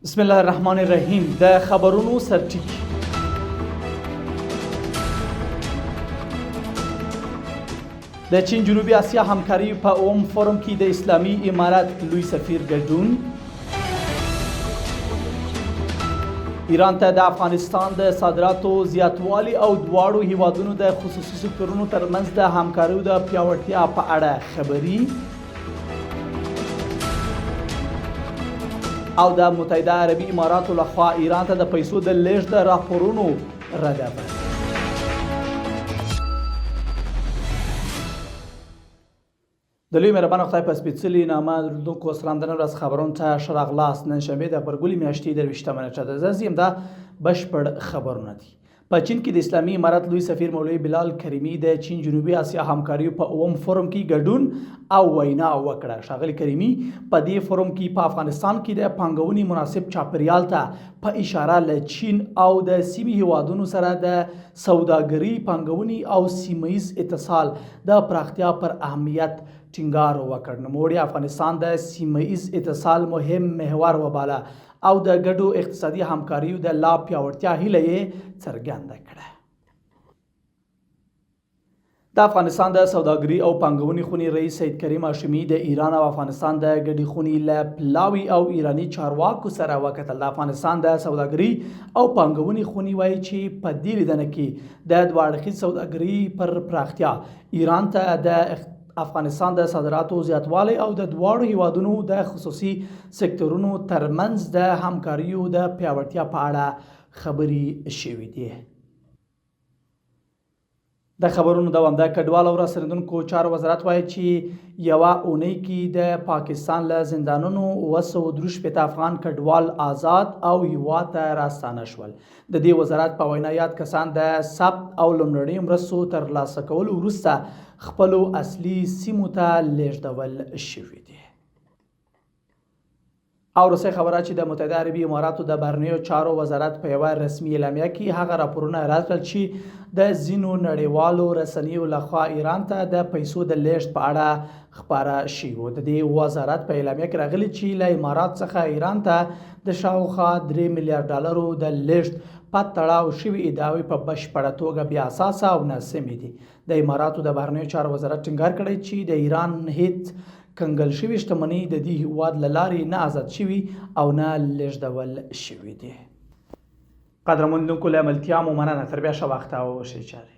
بسم الله الرحمن الرحیم. د خبرونو سرټکی. د چین جنوبي اسیا همکاري په اوم فورم کې د اسلامي امارات لوی سفیر ګډون. ایران ته د افغانستان د صادراتو زیاتوالی او دواړو هیوادونو د خصوصي سکتورونو ترمنځ د همکاریو د پیاوړتیا په اړه خبري. او د متحده عربي اماراتو لخوا ایران ته د پیسو د لیږد د راپورونو ردول. د لوی مهربانه خدای په سپېڅلي نامه درلودونکو سلام. د نن ورځ خبرونو ته ښه راغلاست. نن شنبې د غبرګولي میاشتې 23 نیټه ده. زه یم دا بشپړ خبرونه دي. په چین کې د اسلامي امارات لوی سفیر مولوي بلال کریمي د چین جنوبي اسیا همکاریو په اوم فورم کې ګډون او وینا وکړه. ښاغلي کریمي په دې فورم کې په افغانستان کې د پانګونې مناسب چاپیریال ته په اشاره له چین او د سیمې هیوادونو سره د سوداګرۍ، پانګونې او سیمهییز اتصال د پراختیا پر اهمیت ټینګار وکړ. نوموړي افغانستان د سیمهییز اتصال مهم محور وباله او د ګډو اقتصادي همکاریو د لا پیاوړتیا هیله یې څرګنده کړه. د افغانستان د سوداګرۍ او پانګونې خونې رئیس سید کریم هاشمي د ایران او افغانستان د ګډې خونې له پلاوي او ایراني چارواکو سره وکتل. د افغانستان د سوداګرۍ او پانګونې خونې وایي چې په دې لیدنه کې د دوه اړخیز سوداګرۍ پر پراختیا، ایران ته د افغانستان د صادراتو زیاتوالی او د دواړو هیوادونو د خصوصي سکتورونو ترمنځ د همکاریو د پیاوړتیا په اړه خبرې شوې دي. د خبرونو دوام. د کډوالو او راستنېدونکو چارو وزارت وایي چې یوه اونۍ کې د پاکستان له زندانونو 263 افغان کډوال آزاد او هیواد ته راستانه شول. د دې وزارت په وینا یاد کسان د ثبت او لومړنیو مرستو ترلاسه کولو وروسته خپلو اصلي سیمو ته لیږدول شوي دي. او وروستۍ خبره چې د متحده عربي اماراتو د بهرنیو چارو وزارت په یوه رسمي اعلامیه کې هغه راپورونه رد کړل چې د ځینو نړیوالو رسنیو لخوا ایران ته د پیسو د لیږد په اړه خپاره شوي وو. د دې وزارت په اعلامیه کې راغلي چې له امارات څخه ایران ته د شاوخوا 3 میلیارډ ډالرو د لیږد په تړاو شوي ادعاوې په بشپړه توګه بې اساسه او ناسمې دي. د اماراتو د بهرنیو چارو وزارت ټینګار کړی چې د ایران هیڅ کنګل شوي شتمنۍ د دې هیواد له لارې نه آزاد شوي او نه لیږدول شوي دي. قدرمنو لیدونکو له ملتیا مو مننه. تر بیا ښه وخت او ښې چارې.